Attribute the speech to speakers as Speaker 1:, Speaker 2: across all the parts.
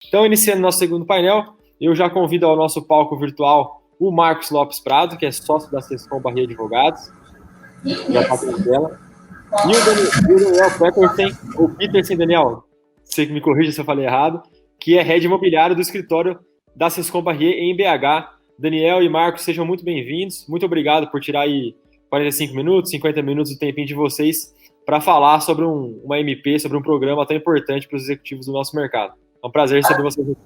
Speaker 1: Então, iniciando nosso segundo painel, eu já convido ao nosso palco virtual o Marcos Lopes Prado, que é sócio da Sescom Barreira Advogados, já está aqui na tela, e o Daniel Petersen, ou Petersen, Daniel, você que me corrija se eu falei errado, que é head imobiliário do escritório da Sescom Barreira em BH. Daniel e Marcos, sejam muito bem-vindos. Muito obrigado por tirar aí 45 minutos, 50 minutos do tempinho de vocês para falar sobre uma MP, sobre um programa tão importante para os executivos do nosso mercado. É um prazer receber vocês aqui.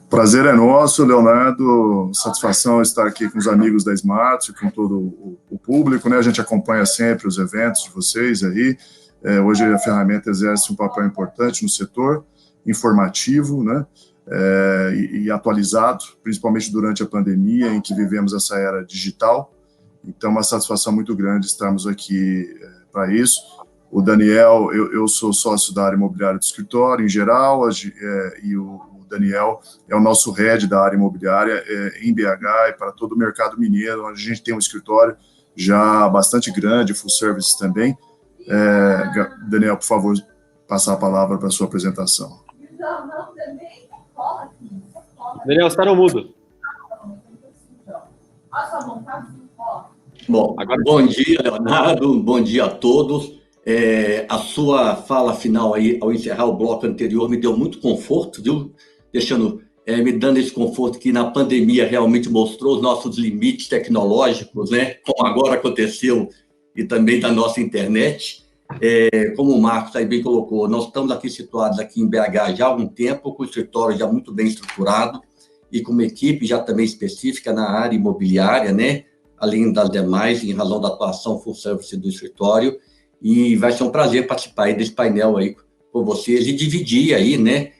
Speaker 2: Prazer é nosso, Leonardo. Satisfação estar aqui com os amigos da Smart, com todo o público, né? A gente acompanha sempre os eventos de vocês aí. Hoje a ferramenta exerce um papel importante no setor informativo, né? E atualizado, principalmente durante a pandemia, em que vivemos essa era digital. Então, uma satisfação muito grande estarmos aqui para isso. O Daniel, eu sou sócio da área imobiliária do escritório, em geral, e o Daniel é o nosso head da área imobiliária em BH e para todo o mercado mineiro, onde a gente tem um escritório já bastante grande, full service também. Daniel, por favor, passar a palavra para a sua apresentação.
Speaker 1: Daniel, você está no mudo.
Speaker 3: Bom, bom dia, Leonardo, bom dia a todos. A sua fala final aí, ao encerrar o bloco anterior, me deu muito conforto, viu? Me dando esse conforto que na pandemia realmente mostrou os nossos limites tecnológicos, né? Como agora aconteceu, e também da nossa internet. Como o Marcos aí bem colocou, nós estamos aqui situados aqui em BH já há algum tempo, com o escritório já muito bem estruturado e com uma equipe já também específica na área imobiliária, né? Além das demais, em razão da atuação full service do escritório. E vai ser um prazer participar aí desse painel aí com vocês e dividir aí, né?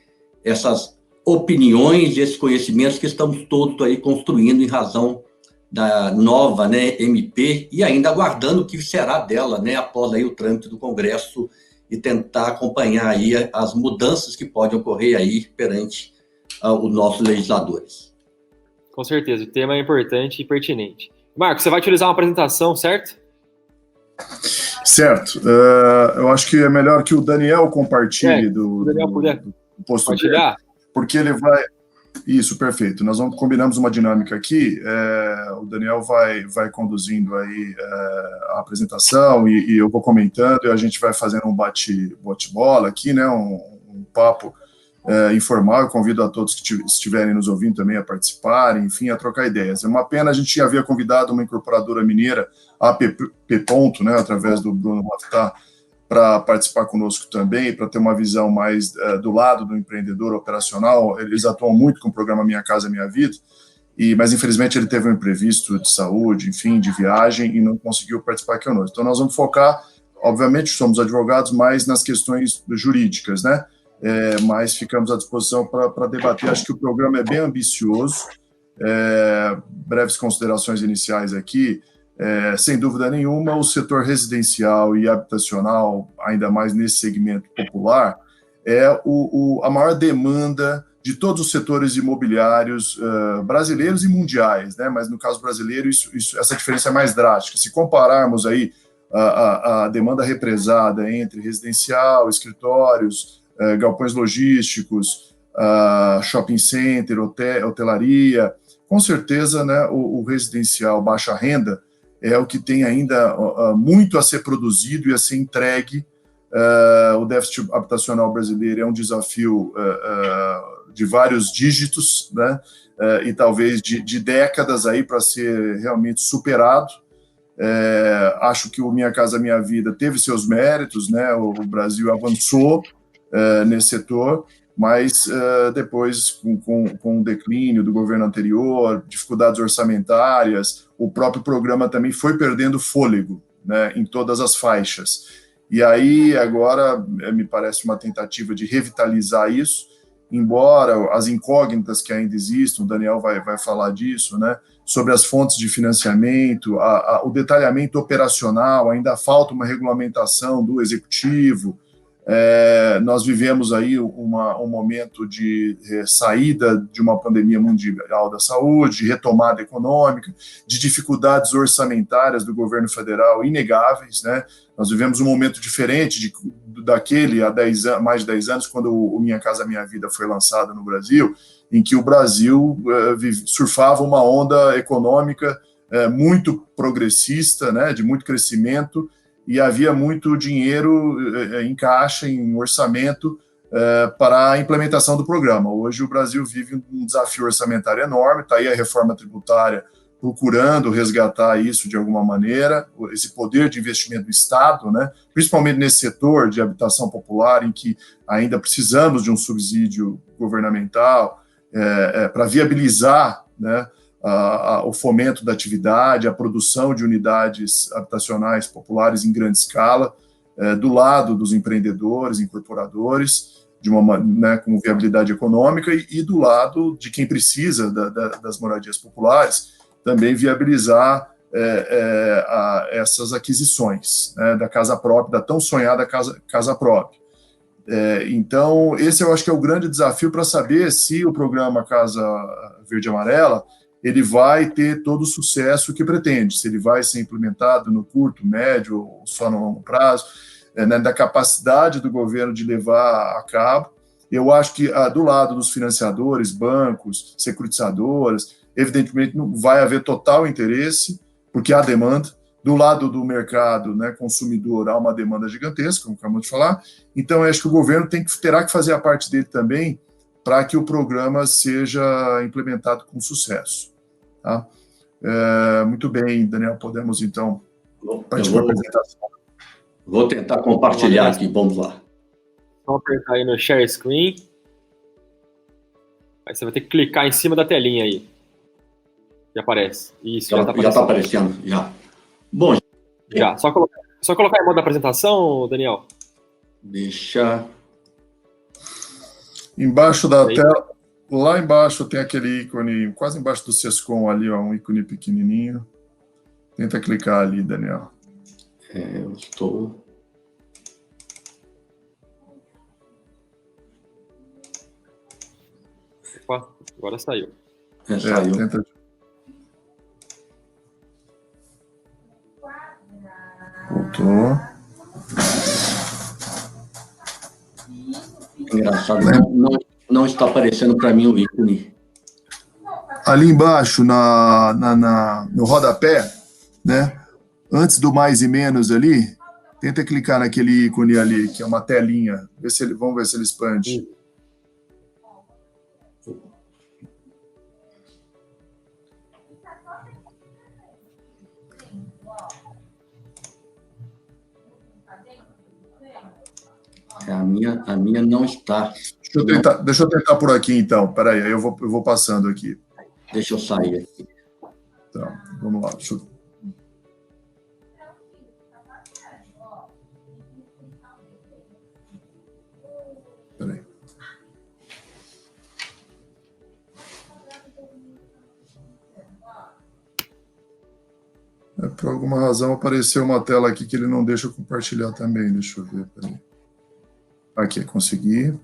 Speaker 3: Essas opiniões e esses conhecimentos que estamos todos aí construindo em razão da nova, né, MP, e ainda aguardando o que será dela, né, após aí o trâmite do Congresso e tentar acompanhar aí as mudanças que podem ocorrer aí perante os nossos legisladores.
Speaker 1: Com certeza, o tema é importante e pertinente. Marcos, você vai utilizar uma apresentação, certo?
Speaker 2: Certo. Eu acho que é melhor que o Daniel compartilhe do posto dele, porque ele vai... Isso, perfeito. Nós combinamos uma dinâmica aqui, o Daniel vai conduzindo aí a apresentação e eu vou comentando e a gente vai fazendo um bate-bola aqui, né, um papo informal. Eu convido a todos que estiverem nos ouvindo também a participarem, enfim, a trocar ideias. É uma pena, a gente havia convidado uma incorporadora mineira, a AP Ponto, né, através do Bruno Raftar, para participar conosco também, para ter uma visão mais do lado do empreendedor operacional. Eles atuam muito com o programa Minha Casa Minha Vida, mas infelizmente ele teve um imprevisto de saúde, enfim, de viagem, e não conseguiu participar aqui conosco. Então nós vamos focar, obviamente somos advogados, mais nas questões jurídicas, né? Mas ficamos à disposição para debater. Acho que o programa é bem ambicioso. Breves considerações iniciais aqui. Sem dúvida nenhuma, o setor residencial e habitacional, ainda mais nesse segmento popular, é a maior demanda de todos os setores imobiliários brasileiros e mundiais, né? Mas no caso brasileiro, essa diferença é mais drástica. Se compararmos aí a demanda represada entre residencial, escritórios, galpões logísticos, shopping center, hotelaria, com certeza, né, o residencial baixa renda é o que tem ainda muito a ser produzido e a ser entregue. O déficit habitacional brasileiro é um desafio de vários dígitos, né? E talvez de décadas aí para ser realmente superado. Acho que o Minha Casa Minha Vida teve seus méritos, né? O Brasil avançou nesse setor, mas depois, com o declínio do governo anterior, dificuldades orçamentárias, o próprio programa também foi perdendo fôlego, né, em todas as faixas. E aí, agora, me parece uma tentativa de revitalizar isso, embora as incógnitas que ainda existam, o Daniel vai falar disso, né, sobre as fontes de financiamento, o detalhamento operacional, ainda falta uma regulamentação do executivo. Nós vivemos aí um momento de saída de uma pandemia mundial da saúde, de retomada econômica, de dificuldades orçamentárias do governo federal inegáveis, né? Nós vivemos um momento diferente daquele há mais de 10 anos, quando o Minha Casa Minha Vida foi lançado no Brasil, em que o Brasil surfava uma onda econômica muito progressista, né, de muito crescimento, e havia muito dinheiro em caixa, em orçamento, para a implementação do programa. Hoje o Brasil vive um desafio orçamentário enorme, está aí a reforma tributária procurando resgatar isso de alguma maneira, esse poder de investimento do Estado, né, principalmente nesse setor de habitação popular, em que ainda precisamos de um subsídio governamental para viabilizar, né, o fomento da atividade, a produção de unidades habitacionais populares em grande escala, do lado dos empreendedores, incorporadores, né, com viabilidade econômica, e do lado de quem precisa das moradias populares, também viabilizar essas aquisições, né, da casa própria, da tão sonhada casa própria. Então, esse eu acho que é o grande desafio para saber se o programa Casa Verde e Amarela ele vai ter todo o sucesso que pretende, se ele vai ser implementado no curto, médio ou só no longo prazo, né, da capacidade do governo de levar a cabo. Eu acho que do lado dos financiadores, bancos, securitizadoras, evidentemente não vai haver total interesse, porque há demanda. Do lado do mercado, né, consumidor, há uma demanda gigantesca, como acabamos de falar. Então, eu acho que o governo terá que fazer a parte dele também para que o programa seja implementado com sucesso. Tá? Muito bem, Daniel, podemos, então, partir para a apresentação.
Speaker 3: Vou tentar compartilhar aqui, vamos lá.
Speaker 1: Só apertar aí no Share Screen. Aí você vai ter que clicar em cima da telinha aí. Já aparece. Isso, já está
Speaker 3: aparecendo, já. Bom,
Speaker 1: já. Só colocar em modo da apresentação, Daniel.
Speaker 3: Deixa.
Speaker 2: Embaixo da tela, lá embaixo tem aquele ícone, quase embaixo do Sescom ali, ó, um ícone pequenininho. Tenta clicar ali, Daniel.
Speaker 3: Eu estou.
Speaker 1: Opa, agora saiu.
Speaker 3: Saiu.
Speaker 2: Tenta... Voltou.
Speaker 3: Engraçado, não está aparecendo para mim o ícone.
Speaker 2: Ali embaixo, no rodapé, né? Antes do mais e menos ali, tenta clicar naquele ícone ali, que é uma telinha. Vamos ver se ele expande.
Speaker 3: A minha não está.
Speaker 2: Deixa eu tentar por aqui, então. Peraí, eu vou passando aqui.
Speaker 3: Deixa eu sair aqui.
Speaker 2: Então, vamos lá. Peraí. Por alguma razão apareceu uma tela aqui que ele não deixa eu compartilhar também. Deixa eu ver. Peraí. Aqui, consegui.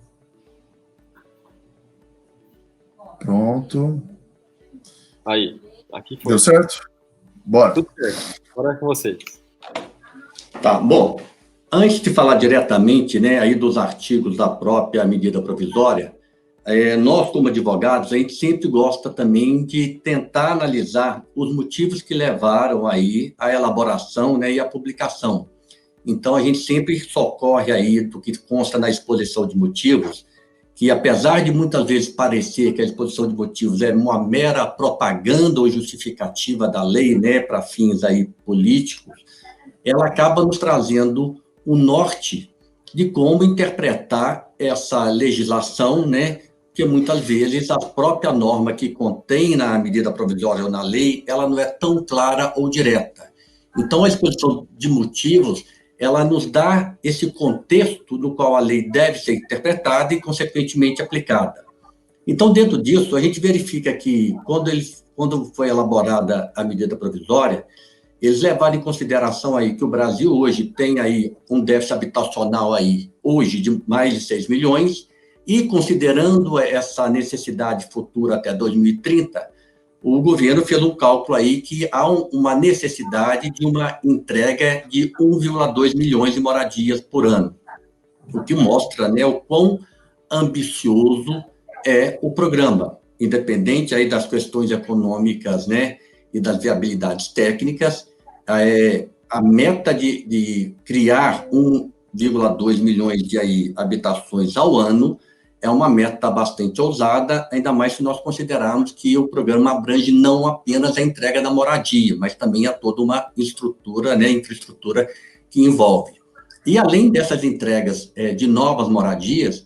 Speaker 2: Pronto.
Speaker 1: Aí, aqui foi.
Speaker 2: Deu certo? Bora.
Speaker 1: Tudo certo. Agora é com vocês.
Speaker 3: Tá, bom. Antes de falar diretamente, né, aí dos artigos da própria medida provisória, nós, como advogados, a gente sempre gosta também de tentar analisar os motivos que levaram aí à elaboração, né, e à publicação. Então, a gente sempre socorre aí do que consta na exposição de motivos, que apesar de muitas vezes parecer que a exposição de motivos é uma mera propaganda ou justificativa da lei, né, para fins aí políticos, ela acaba nos trazendo o norte de como interpretar essa legislação, né, que muitas vezes a própria norma que contém na medida provisória ou na lei, ela não é tão clara ou direta. Então, a exposição de motivos, ela nos dá esse contexto no qual a lei deve ser interpretada e, consequentemente, aplicada. Então, dentro disso, a gente verifica que, quando foi elaborada a medida provisória, eles levaram em consideração aí que o Brasil hoje tem aí um déficit habitacional aí, hoje, de mais de 6 milhões, e considerando essa necessidade futura até 2030, o governo fez um cálculo aí que há uma necessidade de uma entrega de 1,2 milhões de moradias por ano. o que mostra, né, o quão ambicioso é o programa, independente aí das questões econômicas, né, e das viabilidades técnicas. A meta de criar 1,2 milhões de aí, habitações ao ano é uma meta bastante ousada, ainda mais se nós considerarmos que o programa abrange não apenas a entrega da moradia, mas também a toda uma estrutura, né, infraestrutura que envolve. E além dessas entregas de novas moradias,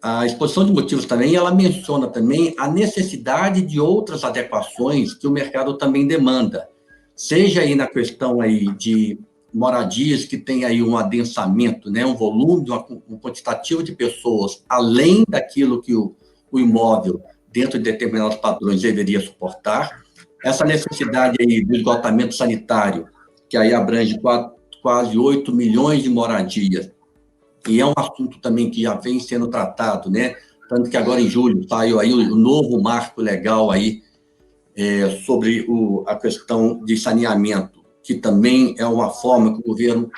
Speaker 3: a exposição de motivos também, ela menciona também a necessidade de outras adequações que o mercado também demanda, seja aí na questão aí de moradias que tem aí um adensamento, né, um volume, um quantitativo de pessoas, além daquilo que o imóvel, dentro de determinados padrões, deveria suportar. Essa necessidade aí do esgotamento sanitário, que aí abrange quase 8 milhões de moradias, e é um assunto também que já vem sendo tratado, né? Tanto que agora em julho saiu aí o novo marco legal aí sobre a questão de saneamento, que também é uma forma que o governo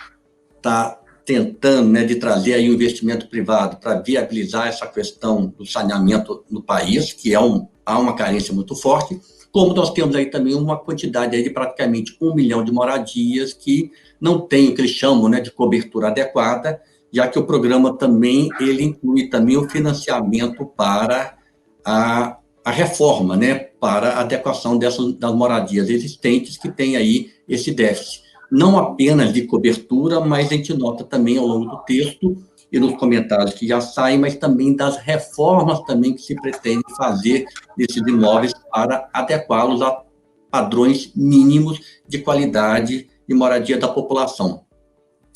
Speaker 3: está tentando, né, de trazer aí o investimento privado para viabilizar essa questão do saneamento no país, que há uma carência muito forte, como nós temos aí também uma quantidade aí de praticamente 1 milhão de moradias que não tem o que eles chamam, né, de cobertura adequada, já que o programa também, ele inclui também o financiamento para a reforma, né, para a adequação das moradias existentes que tem aí esse déficit. Não apenas de cobertura, mas a gente nota também ao longo do texto e nos comentários que já saem, mas também das reformas também que se pretende fazer desses imóveis para adequá-los a padrões mínimos de qualidade de moradia da população.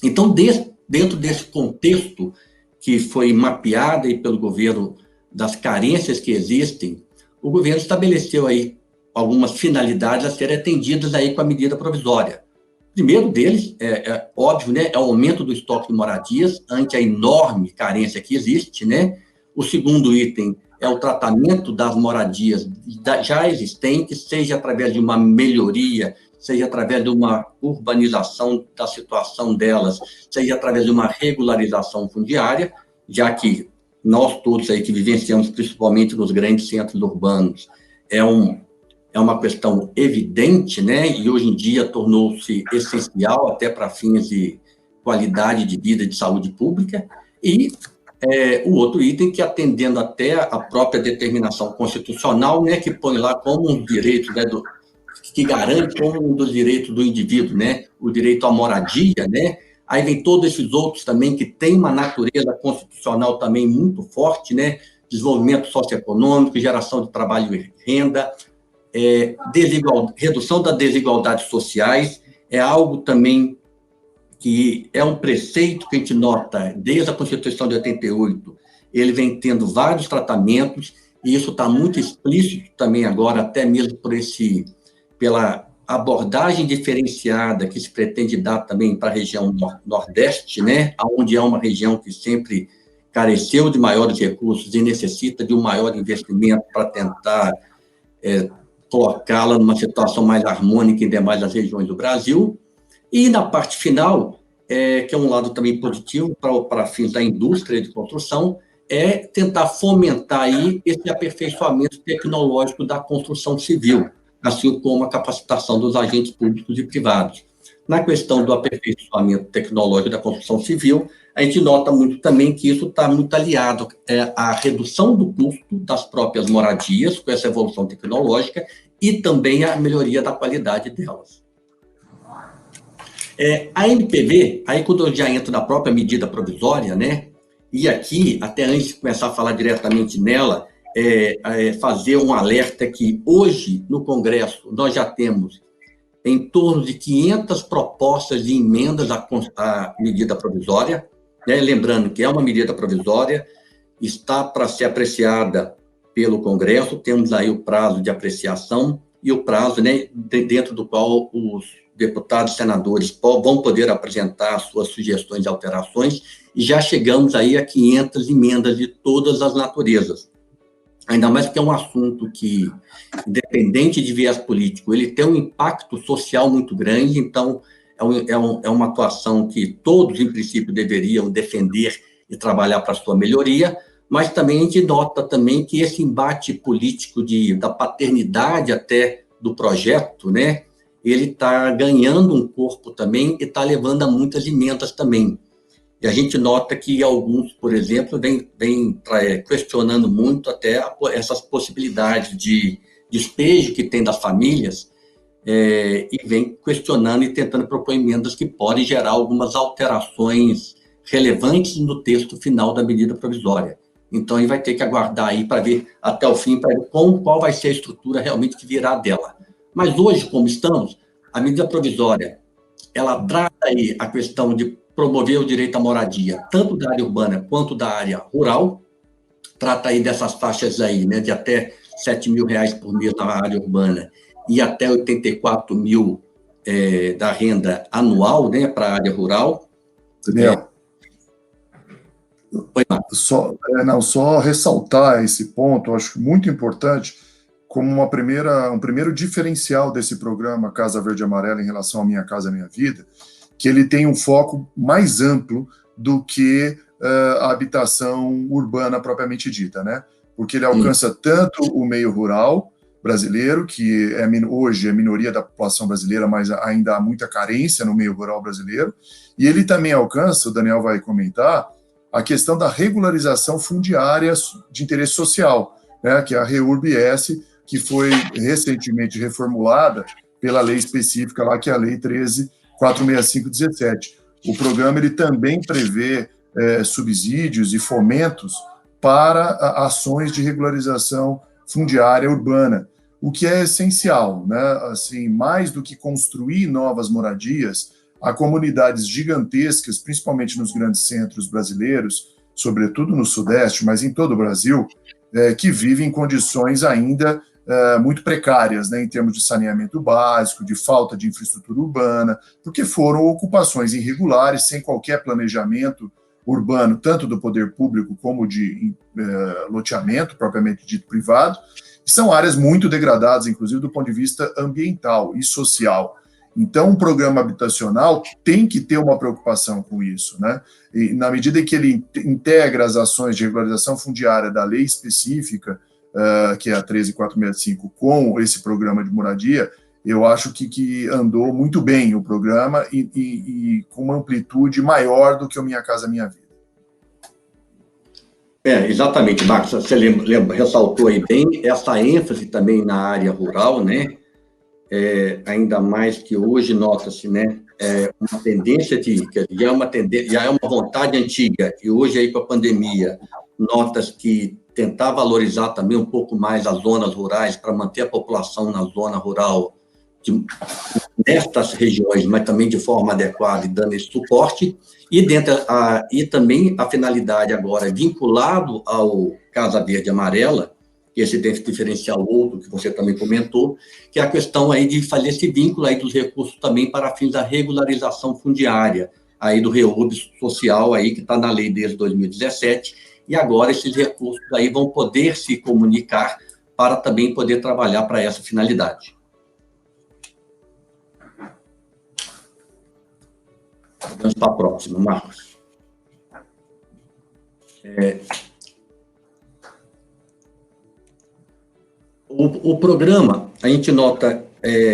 Speaker 3: Então, dentro desse contexto que foi mapeado aí pelo governo das carências que existem, o governo estabeleceu aí algumas finalidades a serem atendidas aí com a medida provisória. O primeiro deles, óbvio, né, é o aumento do estoque de moradias ante a enorme carência que existe, né? O segundo item é o tratamento das moradias já existentes, seja através de uma melhoria, seja através de uma urbanização da situação delas, seja através de uma regularização fundiária, já que nós todos aí que vivenciamos, principalmente nos grandes centros urbanos, é uma questão evidente, né? E hoje em dia tornou-se essencial até para fins de qualidade de vida e de saúde pública. E o outro item que, atendendo até a própria determinação constitucional, né, que põe lá como um direito, né, que garante como um dos direitos do indivíduo, né, o direito à moradia, né? Aí vem todos esses outros também que têm uma natureza constitucional também muito forte, né? Desenvolvimento socioeconômico, geração de trabalho e renda, redução das desigualdades sociais, é algo também que é um preceito que a gente nota desde a Constituição de 88, ele vem tendo vários tratamentos, e isso está muito explícito também agora, até mesmo pela abordagem diferenciada que se pretende dar também para a região Nordeste, né, onde é uma região que sempre careceu de maiores recursos e necessita de um maior investimento para tentar colocá-la numa situação mais harmônica em demais as regiões do Brasil. E na parte final, que é um lado também positivo para fins da indústria de construção, é tentar fomentar aí esse aperfeiçoamento tecnológico da construção civil, assim como a capacitação dos agentes públicos e privados. Na questão do aperfeiçoamento tecnológico da construção civil, a gente nota muito também que isso está muito aliado à redução do custo das próprias moradias, com essa evolução tecnológica, e também à melhoria da qualidade delas. A MPV, aí quando eu já entro na própria medida provisória, né, e aqui, até antes de começar a falar diretamente nela, fazer um alerta que hoje, no Congresso, nós já temos em torno de 500 propostas de emendas à medida provisória, né? Lembrando que é uma medida provisória, está para ser apreciada pelo Congresso, temos aí o prazo de apreciação e o prazo, né, dentro do qual os deputados e senadores vão poder apresentar suas sugestões e alterações, e já chegamos aí a 500 emendas de todas as naturezas. Ainda mais que é um assunto que, independente de viés político, ele tem um impacto social muito grande, então é uma atuação que todos, em princípio, deveriam defender e trabalhar para a sua melhoria, mas também a gente nota também que esse embate político da paternidade até do projeto, né, ele está ganhando um corpo também e está levando a muitas emendas também. E a gente nota que alguns, por exemplo, vem questionando muito até essas possibilidades de despejo que tem das famílias, e vem questionando e tentando propor emendas que podem gerar algumas alterações relevantes no texto final da medida provisória. Então, a gente vai ter que aguardar aí para ver até o fim, para ver qual vai ser a estrutura realmente que virá dela. Mas hoje, como estamos, a medida provisória, ela trata aí a questão de promover o direito à moradia, tanto da área urbana quanto da área rural, trata aí dessas taxas aí, né, de até R$7.000 por mês na área urbana e até 84 mil da renda anual, né, para a área rural.
Speaker 2: Daniel, só ressaltar esse ponto, eu acho muito importante, como um primeiro diferencial desse programa Casa Verde e Amarela em relação à Minha Casa Minha Vida, que ele tem um foco mais amplo do que a habitação urbana propriamente dita, né? Porque ele alcança tanto o meio rural brasileiro, que hoje é minoria da população brasileira, mas ainda há muita carência no meio rural brasileiro, e ele também alcança, o Daniel vai comentar, a questão da regularização fundiária de interesse social, né, que é a REURB-S, que foi recentemente reformulada pela lei específica lá, que é a Lei 13.465/17. O programa ele também prevê subsídios e fomentos para ações de regularização fundiária urbana, o que é essencial, né? Assim, mais do que construir novas moradias, há comunidades gigantescas, principalmente nos grandes centros brasileiros, sobretudo no Sudeste, mas em todo o Brasil, que vivem em condições ainda muito precárias, né, em termos de saneamento básico, de falta de infraestrutura urbana, porque foram ocupações irregulares, sem qualquer planejamento urbano, tanto do poder público como de loteamento, propriamente dito privado, e são áreas muito degradadas, inclusive do ponto de vista ambiental e social. Então, um programa habitacional tem que ter uma preocupação com isso, né? E na medida em que ele integra as ações de regularização fundiária da lei específica, que é a 13.465, com esse programa de moradia, eu acho que andou muito bem o programa e com uma amplitude maior do que o Minha Casa Minha Vida.
Speaker 3: Exatamente, Marcos, você ressaltou aí bem essa ênfase também na área rural, né? Ainda mais que hoje nota-se, né, uma tendência já é uma vontade antiga, e hoje aí com a pandemia, nota-se que tentar valorizar também um pouco mais as zonas rurais para manter a população na zona rural nestas regiões, mas também de forma adequada e dando esse suporte, e também a finalidade agora vinculado ao Casa Verde e Amarela, que esse diferencial outro que você também comentou, que é a questão aí de fazer esse vínculo aí dos recursos também para fins da regularização fundiária, aí do REURB social aí, que está na lei desde 2017, e agora esses recursos aí vão poder se comunicar para também poder trabalhar para essa finalidade. Vamos para a próxima, Marcos. O programa, a gente nota,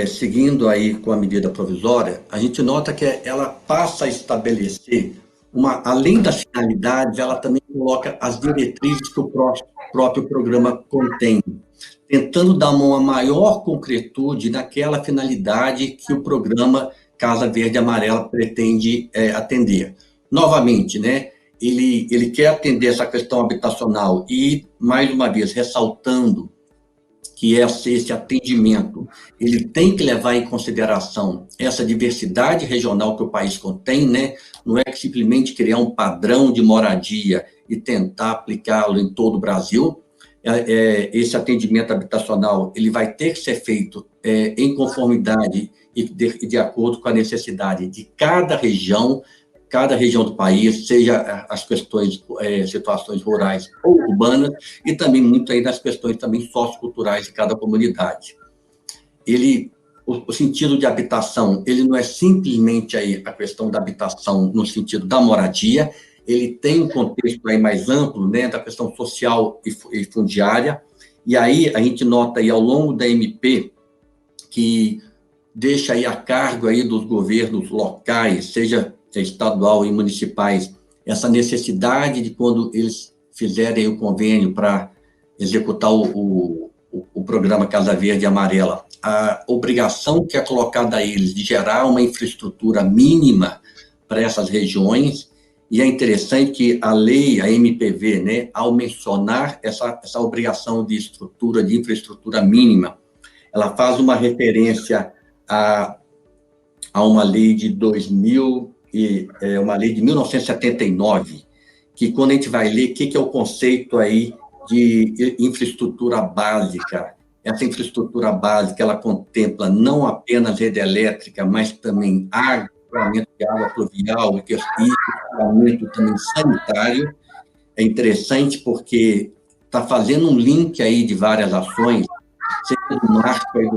Speaker 3: seguindo aí com a medida provisória, a gente nota que ela passa a estabelecer, além das finalidades, ela também coloca as diretrizes que o próprio programa contém, tentando dar uma maior concretude naquela finalidade que o programa Casa Verde e Amarela pretende atender. Novamente, né, ele quer atender essa questão habitacional e, mais uma vez, ressaltando que esse atendimento ele tem que levar em consideração essa diversidade regional que o país contém, né? Não é simplesmente criar um padrão de moradia e tentar aplicá-lo em todo o Brasil. Esse atendimento habitacional ele vai ter que ser feito em conformidade e de acordo com a necessidade de cada região do país, seja as questões, situações rurais ou urbanas, e também muito aí nas questões também socioculturais de cada comunidade. sentido de habitação, ele não é simplesmente aí a questão da habitação no sentido da moradia, ele tem um contexto aí mais amplo, né, da questão social e fundiária, e aí a gente nota aí ao longo da MP que deixa aí a cargo aí dos governos locais, seja estadual e municipais, essa necessidade de quando eles fizerem o convênio para executar o programa Casa Verde e Amarela, a obrigação que é colocada a eles de gerar uma infraestrutura mínima para essas regiões, e é interessante que a lei, a MPV, né, ao mencionar essa obrigação de infraestrutura mínima, ela faz uma referência a uma lei de 1979, que quando a gente vai ler, o que é o conceito aí de infraestrutura básica? Essa infraestrutura básica, ela contempla não apenas rede elétrica, mas também água, escoamento de água pluvial, e escoamento também sanitário. É interessante porque está fazendo um link aí de várias ações, seja no marco aí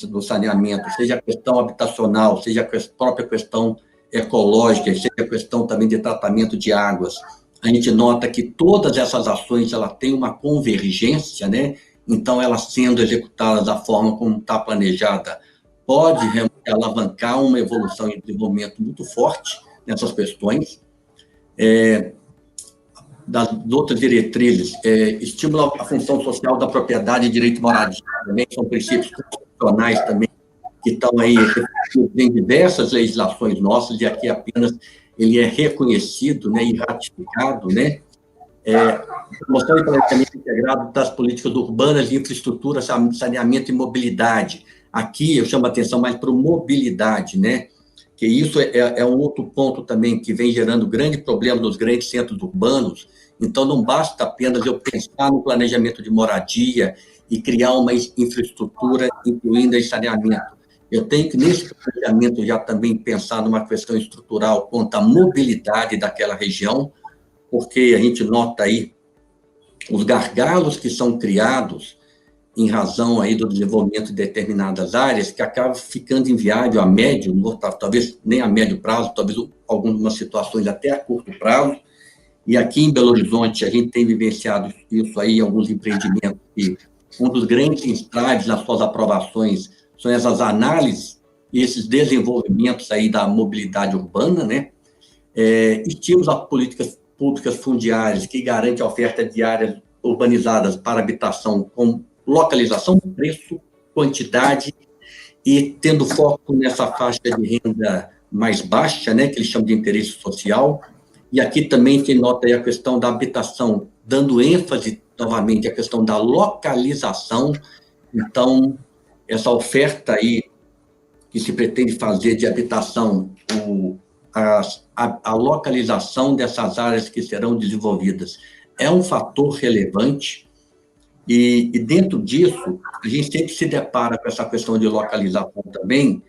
Speaker 3: do saneamento, seja a questão habitacional, seja a própria questão ecológica, seja a questão também de tratamento de águas. A gente nota que todas essas ações ela têm uma convergência, né? Então, elas sendo executadas da forma como está planejada, pode realmente alavancar uma evolução e desenvolvimento muito forte nessas questões. Das outras diretrizes, estimula a função social da propriedade e direito de moradia, também são princípios constitucionais também, que estão aí em diversas legislações nossas, e aqui apenas ele é reconhecido, né, e ratificado, né? Promoção e planejamento integrado das políticas urbanas de infraestrutura, saneamento e mobilidade. Aqui eu chamo a atenção mais para mobilidade, né? Que isso é um outro ponto também que vem gerando grande problema nos grandes centros urbanos. Então, não basta apenas eu pensar no planejamento de moradia e criar uma infraestrutura, incluindo aí saneamento. Eu tenho que, nesse planejamento, já também pensar numa questão estrutural quanto à mobilidade daquela região, porque a gente nota aí os gargalos que são criados em razão aí do desenvolvimento de determinadas áreas, que acaba ficando inviável a médio, talvez nem a médio prazo, talvez algumas situações até a curto prazo. E aqui em Belo Horizonte, a gente tem vivenciado isso aí, alguns empreendimentos, e um dos grandes entraves nas suas aprovações são essas análises e esses desenvolvimentos aí da mobilidade urbana, né? Estímulos a políticas públicas fundiárias que garante a oferta de áreas urbanizadas para habitação com localização, preço, quantidade, e tendo foco nessa faixa de renda mais baixa, né, que eles chamam de interesse social. E aqui também se nota aí a questão da habitação, dando ênfase novamente à questão da localização. Então, essa oferta aí que se pretende fazer de habitação, a localização dessas áreas que serão desenvolvidas é um fator relevante, e dentro disso, a gente sempre se depara com essa questão de localização também,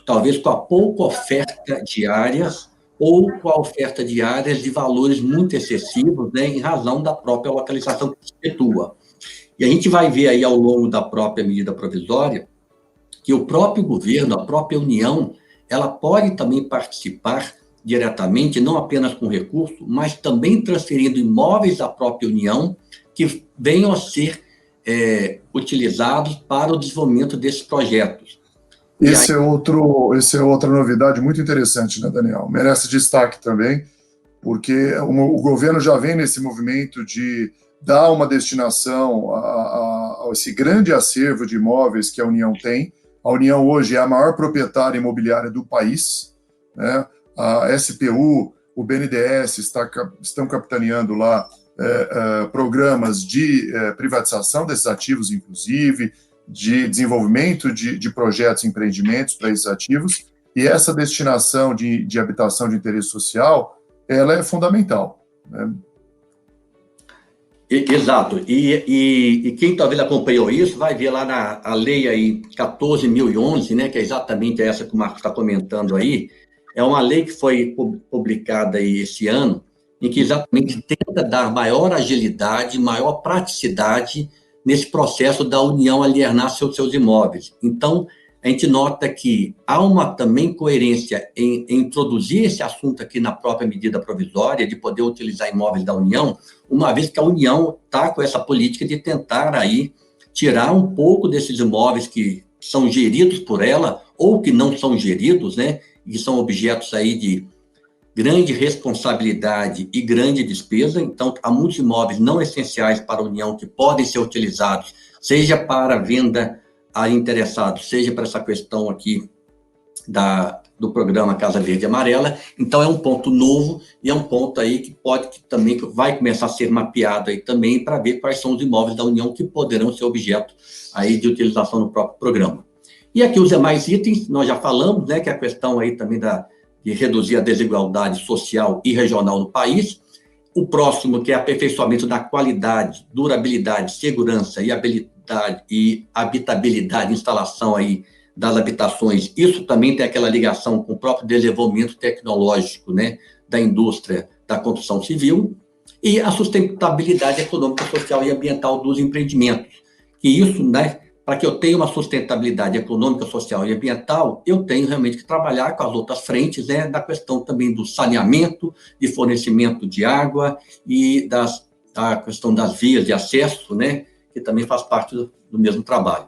Speaker 3: talvez com a pouca oferta de áreas, ou com a oferta de áreas de valores muito excessivos, né, em razão da própria localização que se efetua. E a gente vai ver aí ao longo da própria medida provisória que o próprio governo, a própria União, ela pode também participar diretamente, não apenas com recurso, mas também transferindo imóveis da própria União que venham a ser utilizados para o desenvolvimento desses projetos.
Speaker 2: Essa é outra novidade muito interessante, né, Daniel? Merece destaque também, porque o governo já vem nesse movimento de dar uma destinação a esse grande acervo de imóveis que a União tem. A União hoje é a maior proprietária imobiliária do país, né? A SPU, o BNDES estão capitaneando lá programas de privatização desses ativos, inclusive, de desenvolvimento de projetos e empreendimentos para esses ativos, e essa destinação de habitação de interesse social, ela é fundamental, né?
Speaker 3: Exato, e quem talvez acompanhou isso vai ver lá na lei aí 14.011, né, que é exatamente essa que o Marcos está comentando aí. É uma lei que foi publicada aí esse ano, em que exatamente tenta dar maior agilidade, maior praticidade nesse processo da União alienar seus imóveis. Então, a gente nota que há uma também coerência em introduzir esse assunto aqui na própria medida provisória, de poder utilizar imóveis da União, uma vez que a União está com essa política de tentar aí tirar um pouco desses imóveis que são geridos por ela, ou que não são geridos, né, e que são objetos aí de grande responsabilidade e grande despesa. Então, há muitos imóveis não essenciais para a União que podem ser utilizados, seja para venda a interessados, seja para essa questão aqui do programa Casa Verde e Amarela. Então, é um ponto novo e é um ponto aí que também vai começar a ser mapeado aí também para ver quais são os imóveis da União que poderão ser objeto aí de utilização no próprio programa. E aqui os demais itens, nós já falamos, né, que é a questão aí também de reduzir a desigualdade social e regional no país. O próximo, que é aperfeiçoamento da qualidade, durabilidade, segurança e habitabilidade, instalação aí das habitações. Isso também tem aquela ligação com o próprio desenvolvimento tecnológico, né, da indústria da construção civil, e a sustentabilidade econômica, social e ambiental dos empreendimentos. Que isso, né, para que eu tenha uma sustentabilidade econômica, social e ambiental, eu tenho realmente que trabalhar com as outras frentes, né, da questão também do saneamento, de fornecimento de água e da questão das vias de acesso, né, que também faz parte do mesmo trabalho.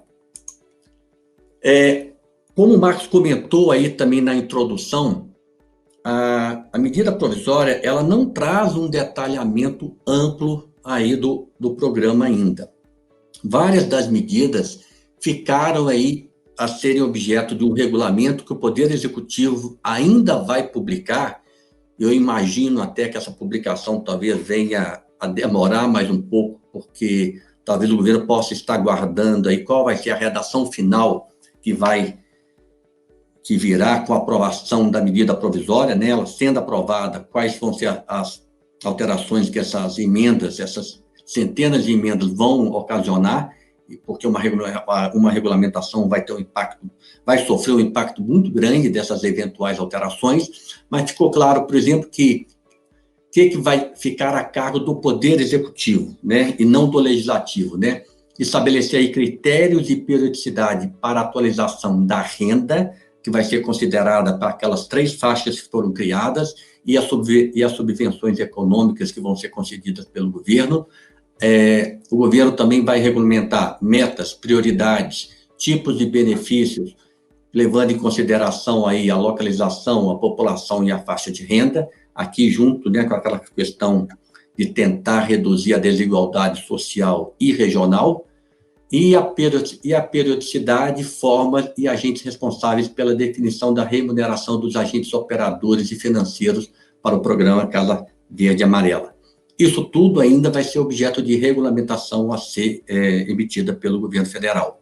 Speaker 3: Como o Marcos comentou aí também na introdução, a medida provisória, ela não traz um detalhamento amplo aí do programa ainda. Várias das medidas ficaram aí a serem objeto de um regulamento que o Poder Executivo ainda vai publicar. Eu imagino até que essa publicação talvez venha a demorar mais um pouco, porque talvez o governo possa estar guardando aí qual vai ser a redação final que virá com a aprovação da medida provisória, né? Ela sendo aprovada, quais vão ser as alterações que essas emendas, essas centenas de emendas vão ocasionar, porque uma regulamentação vai ter um impacto, vai sofrer um impacto muito grande dessas eventuais alterações, mas ficou claro, por exemplo, que vai ficar a cargo do Poder Executivo, né, e não do Legislativo, né? Estabelecer aí critérios de periodicidade para atualização da renda, que vai ser considerada para aquelas 3 faixas que foram criadas, e as subvenções econômicas que vão ser concedidas pelo governo. O governo também vai regulamentar metas, prioridades, tipos de benefícios, levando em consideração aí a localização, a população e a faixa de renda, aqui junto, né, com aquela questão de tentar reduzir a desigualdade social e regional, e a periodicidade, formas e agentes responsáveis pela definição da remuneração dos agentes operadores e financeiros para o programa Casa Verde e Amarela. Isso tudo ainda vai ser objeto de regulamentação a ser emitida pelo governo federal.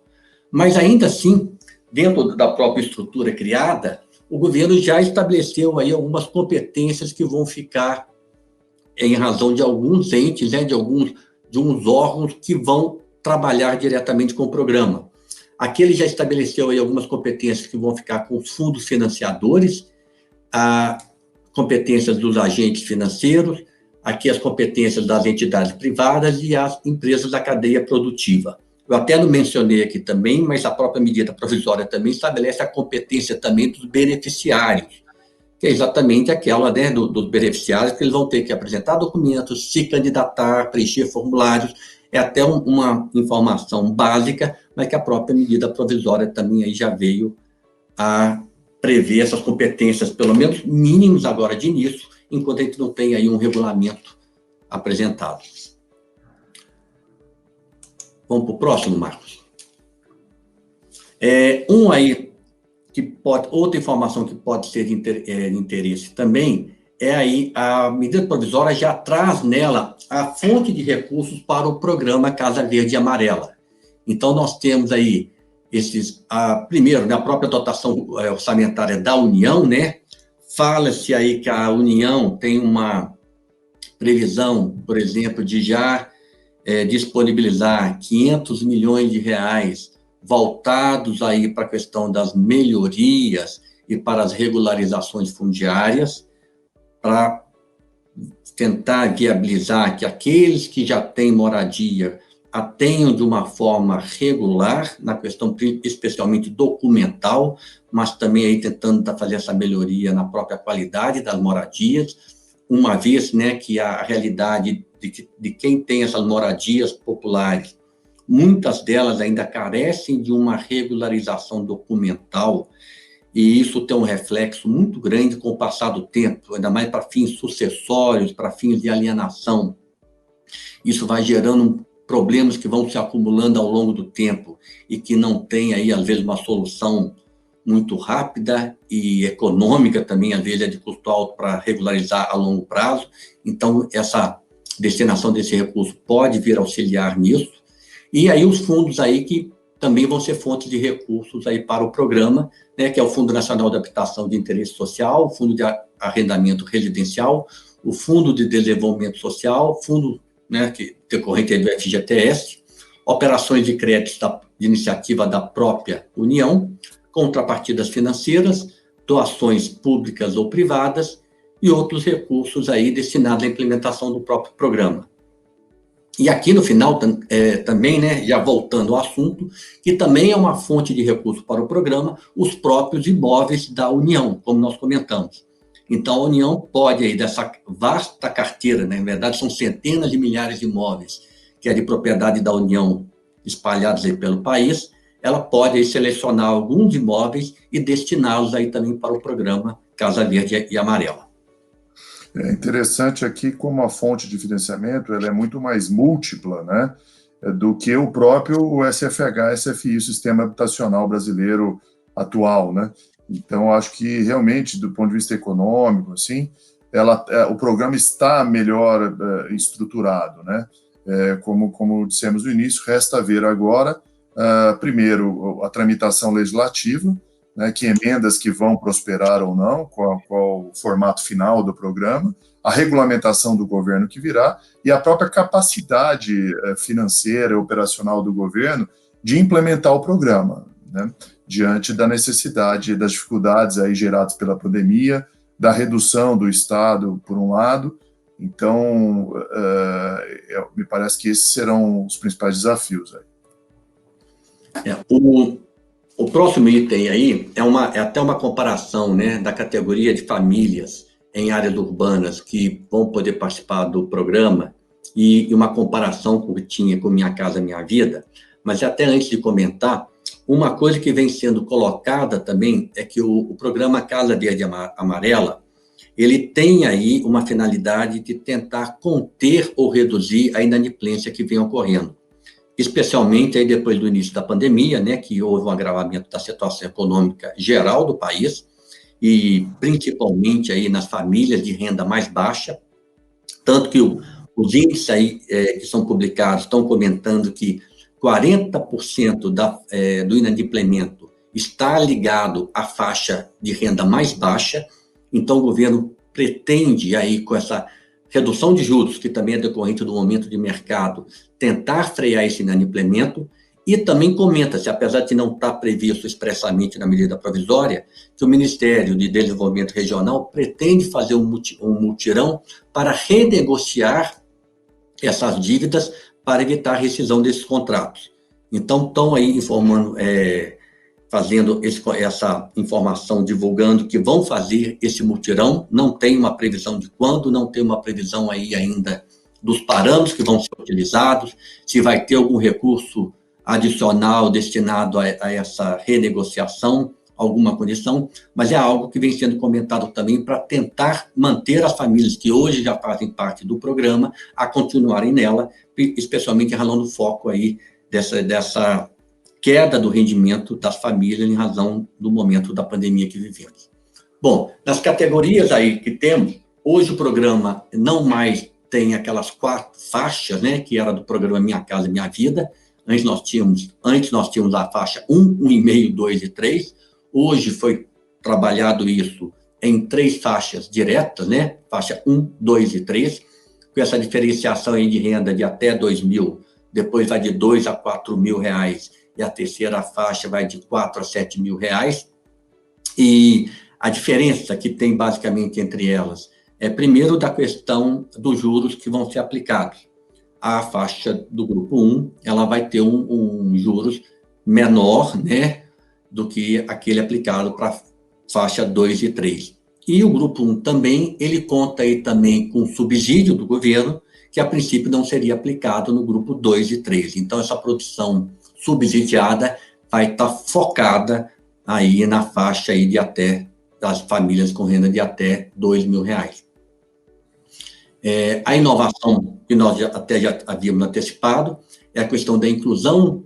Speaker 3: Mas, ainda assim, dentro da própria estrutura criada, o governo já estabeleceu aí algumas competências que vão ficar em razão de alguns entes, né, de uns órgãos que vão trabalhar diretamente com o programa. Aqui ele já estabeleceu aí algumas competências que vão ficar com os fundos financiadores, competências dos agentes financeiros, aqui as competências das entidades privadas e as empresas da cadeia produtiva. Eu até não mencionei aqui também, mas a própria medida provisória também estabelece a competência também dos beneficiários, que é exatamente aquela, né, dos beneficiários, que eles vão ter que apresentar documentos, se candidatar, preencher formulários. É até uma informação básica, mas que a própria medida provisória também aí já veio a prever essas competências, pelo menos mínimas agora de início, enquanto a gente não tem aí um regulamento apresentado. Vamos para o próximo, Marcos. Outra informação que pode ser de interesse também é aí a medida provisória já traz nela a fonte de recursos para o programa Casa Verde e Amarela. Então, nós temos aí primeiro, na própria dotação orçamentária da União, né? Fala-se aí que a União tem uma previsão, por exemplo, de já disponibilizar 500 milhões de reais voltados aí para a questão das melhorias e para as regularizações fundiárias, para tentar viabilizar que aqueles que já têm moradia atenham de uma forma regular, na questão especialmente documental, mas também aí tentando fazer essa melhoria na própria qualidade das moradias, uma vez, né, que a realidade de quem tem essas moradias populares, muitas delas ainda carecem de uma regularização documental, e isso tem um reflexo muito grande com o passar do tempo, ainda mais para fins sucessórios, para fins de alienação. Isso vai gerando problemas que vão se acumulando ao longo do tempo e que não tem aí, às vezes, uma solução muito rápida e econômica também, às vezes, é de custo alto para regularizar a longo prazo. Então, essa destinação desse recurso pode vir auxiliar nisso. E aí os fundos aí que também vão ser fontes de recursos aí para o programa, né, que é o Fundo Nacional de Habitação de Interesse Social, o Fundo de Arrendamento Residencial, o Fundo de Desenvolvimento Social, fundo, né, que decorrente do FGTS, operações de crédito de iniciativa da própria União, contrapartidas financeiras, doações públicas ou privadas e outros recursos aí destinados à implementação do próprio programa. E aqui no final também, né, já voltando ao assunto, que também é uma fonte de recurso para o programa, os próprios imóveis da União, como nós comentamos. Então, a União pode, aí, dessa vasta carteira, né, na verdade são centenas de milhares de imóveis, que é de propriedade da União, espalhados aí pelo país, ela pode aí selecionar alguns imóveis e destiná-los aí também para o programa Casa Verde e Amarela.
Speaker 2: É interessante aqui como a fonte de financiamento ela é muito mais múltipla, né, do que o próprio SFH, SFI, o Sistema Habitacional Brasileiro atual, né? Então, acho que realmente, do ponto de vista econômico, assim, o programa está melhor estruturado, né? Como dissemos no início, resta ver agora, primeiro, a tramitação legislativa, né, que emendas que vão prosperar ou não, qual o formato final do programa, a regulamentação do governo que virá e a própria capacidade financeira e operacional do governo de implementar o programa, né, diante da necessidade, das dificuldades aí geradas pela pandemia, da redução do Estado, por um lado. Então, me parece que esses serão os principais desafios aí.
Speaker 3: O próximo item aí é até uma comparação, né, da categoria de famílias em áreas urbanas que vão poder participar do programa e uma comparação com o que tinha com Minha Casa Minha Vida. Mas até antes de comentar, uma coisa que vem sendo colocada também é que o programa Casa Verde e Amarela, ele tem aí uma finalidade de tentar conter ou reduzir a inadimplência que vem ocorrendo. Especialmente aí depois do início da pandemia, né, que houve um agravamento da situação econômica geral do país, e principalmente aí nas famílias de renda mais baixa, tanto que os índices aí que são publicados estão comentando que 40% do inadimplemento está ligado à faixa de renda mais baixa, então o governo pretende aí com essa redução de juros, que também é decorrente do momento de mercado, tentar frear esse inadimplemento, e também comenta-se, apesar de não estar previsto expressamente na medida provisória, que o Ministério de Desenvolvimento Regional pretende fazer um mutirão para renegociar essas dívidas para evitar a rescisão desses contratos. Então, estão aí informando, fazendo essa informação, divulgando que vão fazer esse mutirão, não tem uma previsão de quando, não tem uma previsão aí ainda dos parâmetros que vão ser utilizados, se vai ter algum recurso adicional destinado a essa renegociação, alguma condição, mas é algo que vem sendo comentado também para tentar manter as famílias que hoje já fazem parte do programa a continuarem nela, especialmente em razão do foco aí dessa queda do rendimento das famílias em razão do momento da pandemia que vivemos. Bom, nas categorias aí que temos, hoje o programa não mais tem aquelas 4 faixas, né, que era do programa Minha Casa Minha Vida. Antes nós tínhamos a faixa 1, 1,5, 2 e 3. Hoje foi trabalhado isso em 3 faixas diretas, né, faixa 1, 2 e 3, com essa diferenciação aí de renda de até 2 mil, depois vai de 2 a 4 mil reais, e a terceira faixa vai de 4 a 7 mil reais. E a diferença que tem basicamente entre elas é, primeiro, da questão dos juros que vão ser aplicados. a faixa do grupo 1, ela vai ter um juros menor, né, do que aquele aplicado para faixa 2 e 3. E o grupo 1 também, ele conta aí também com subsídio do governo, que a princípio não seria aplicado no grupo 2 e 3. Então, essa produção subsidiada vai estar focada aí na faixa aí de até, das famílias com renda de até R$2.000. A inovação que nós já havíamos antecipado é a questão da inclusão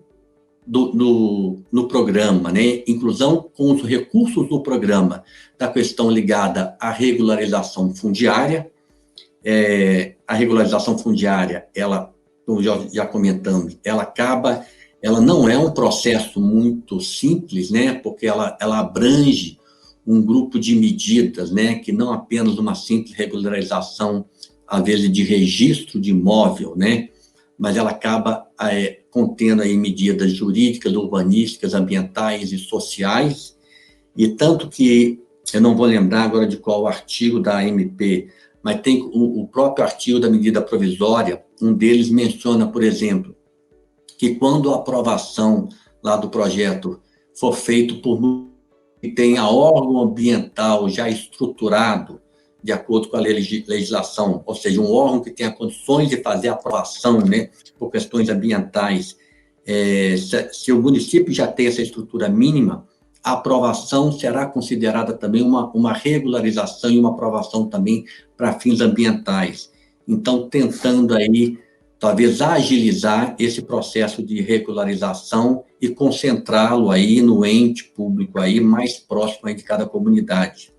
Speaker 3: no programa, né? Inclusão com os recursos do programa, da questão ligada à regularização fundiária. A regularização fundiária, ela, como já comentamos, ela não é um processo muito simples, né? Porque ela abrange um grupo de medidas, né? Que não apenas uma simples regularização, às vezes, de registro de imóvel, né? Mas ela acaba contendo aí medidas jurídicas, urbanísticas, ambientais e sociais, e tanto que, eu não vou lembrar agora de qual artigo da MP, mas tem o próprio artigo da medida provisória, um deles menciona, por exemplo, que quando a aprovação lá do projeto for feito por que tenha órgão ambiental já estruturado, de acordo com a legislação, ou seja, um órgão que tenha condições de fazer aprovação, né, por questões ambientais, se o município já tem essa estrutura mínima, a aprovação será considerada também uma regularização e uma aprovação também para fins ambientais. Então, tentando aí, talvez, agilizar esse processo de regularização e concentrá-lo aí no ente público aí mais próximo aí de cada comunidade.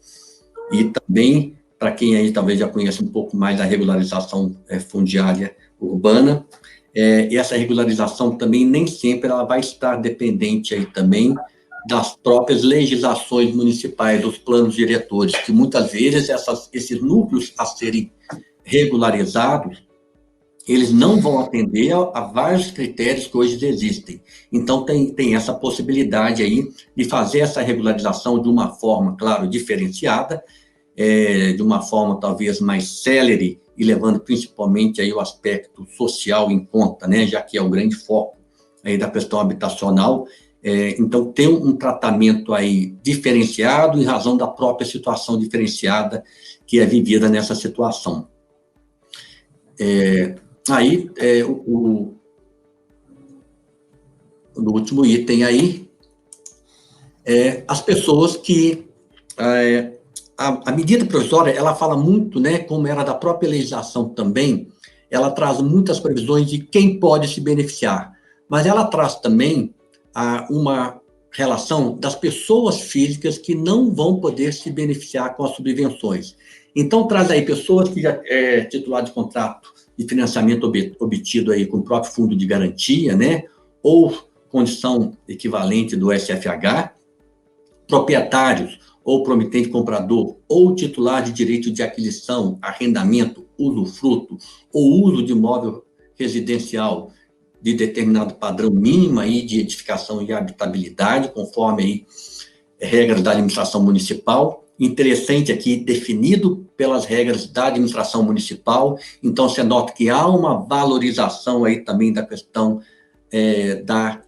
Speaker 3: E também, para quem aí talvez já conheça um pouco mais da regularização fundiária urbana, e essa regularização também nem sempre ela vai estar dependente aí também das próprias legislações municipais, dos planos diretores, que muitas vezes esses núcleos a serem regularizados, eles não vão atender a vários critérios que hoje existem. Então, tem essa possibilidade aí de fazer essa regularização de uma forma, claro, diferenciada, de uma forma talvez mais célere e levando principalmente aí o aspecto social em conta, né, já que é o grande foco aí da questão habitacional. Então, tem um tratamento aí diferenciado em razão da própria situação diferenciada que é vivida nessa situação. Aí, no último item aí, as pessoas que... A medida provisória, ela fala muito, né, como era da própria legislação também, ela traz muitas previsões de quem pode se beneficiar, mas ela traz também uma relação das pessoas físicas que não vão poder se beneficiar com as subvenções. Então, traz aí pessoas que já titular de contrato de financiamento obtido aí com o próprio fundo de garantia, né, ou condição equivalente do SFH, proprietários ou promitente comprador, ou titular de direito de aquisição, arrendamento, usufruto ou uso de imóvel residencial de determinado padrão mínimo aí de edificação e habitabilidade, conforme aí regras da administração municipal. Interessante aqui, definido pelas regras da administração municipal. Então, você nota que há uma valorização aí também da questão da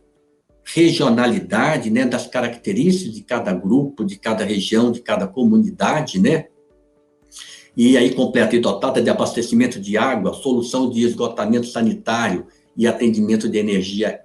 Speaker 3: regionalidade, né, das características de cada grupo, de cada região, de cada comunidade, né? E aí completa e dotada de abastecimento de água, solução de esgotamento sanitário e atendimento de energia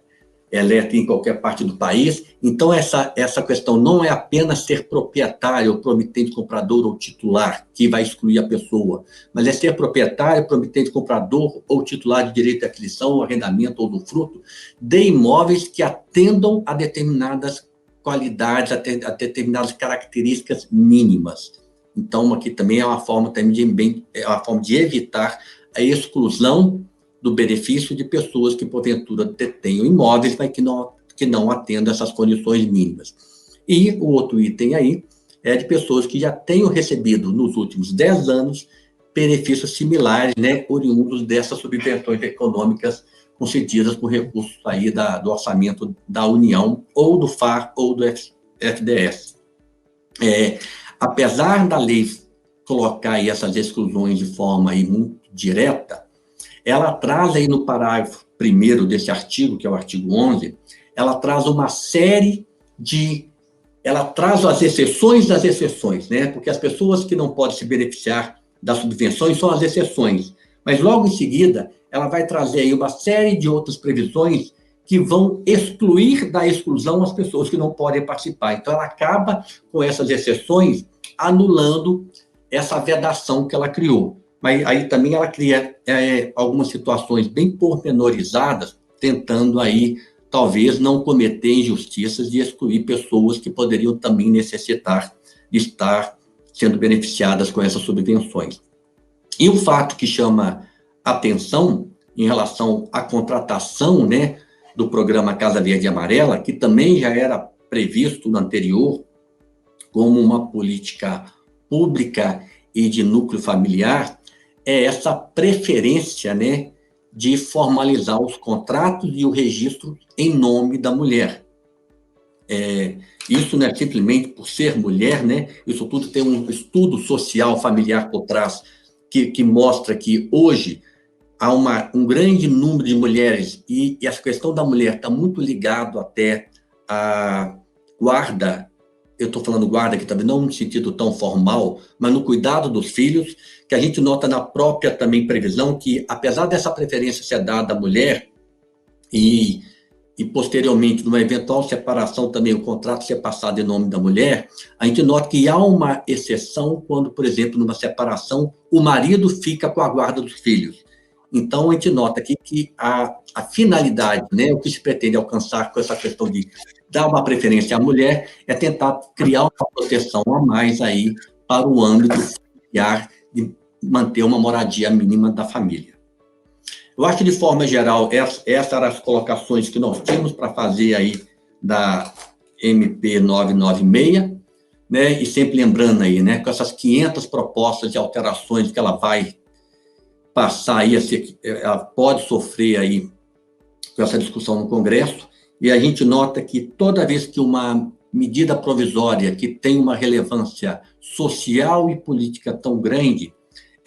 Speaker 3: elétrica em qualquer parte do país. Então, essa questão não é apenas ser proprietário, ou promitente comprador ou titular, que vai excluir a pessoa, mas é ser proprietário, promitente comprador ou titular de direito de aquisição, arrendamento ou usufruto de imóveis que atendam a determinadas qualidades, a determinadas características mínimas. Então, aqui também é uma forma de evitar a exclusão do benefício de pessoas que, porventura, detenham imóveis, mas que não atendam essas condições mínimas. E o outro item aí é de pessoas que já tenham recebido, nos últimos 10 anos, benefícios similares, né, oriundos dessas subvenções econômicas concedidas por recursos aí do orçamento da União, ou do FAR, ou do FDS. Apesar da lei colocar aí essas exclusões de forma aí muito direta, ela traz aí no parágrafo 1º desse artigo, que é o artigo 11, ela traz uma série de... Ela traz as exceções das exceções, né? Porque as pessoas que não podem se beneficiar das subvenções são as exceções. Mas, logo em seguida, ela vai trazer aí uma série de outras previsões que vão excluir da exclusão as pessoas que não podem participar. Então, ela acaba com essas exceções, anulando essa vedação que ela criou. Mas aí também ela cria algumas situações bem pormenorizadas, tentando aí, talvez, não cometer injustiças e excluir pessoas que poderiam também necessitar de estar sendo beneficiadas com essas subvenções. E o fato que chama atenção em relação à contratação, né, do programa Casa Verde e Amarela, que também já era previsto no anterior como uma política pública e de núcleo familiar, é essa preferência, né, de formalizar os contratos e o registro em nome da mulher. Isso não é simplesmente por ser mulher, né? Isso tudo tem um estudo social familiar por trás que mostra que hoje há um grande número de mulheres e essa questão da mulher está muito ligado até à guarda. Eu estou falando guarda aqui também, não no sentido tão formal, mas no cuidado dos filhos, que a gente nota na própria também previsão que, apesar dessa preferência ser dada à mulher e posteriormente, numa eventual separação também, o contrato ser passado em nome da mulher, a gente nota que há uma exceção quando, por exemplo, numa separação, o marido fica com a guarda dos filhos. Então, a gente nota aqui que a finalidade, né, o que se pretende alcançar com essa questão de dar uma preferência à mulher, é tentar criar uma proteção a mais aí para o âmbito familiar de manter uma moradia mínima da família. Eu acho que, de forma geral, essas eram as colocações que nós tínhamos para fazer aí da MP 996, né? E sempre lembrando aí, né, com essas 500 propostas de alterações que ela vai passar aí, ela pode sofrer aí com essa discussão no Congresso, e a gente nota que toda vez que uma medida provisória que tem uma relevância social e política tão grande,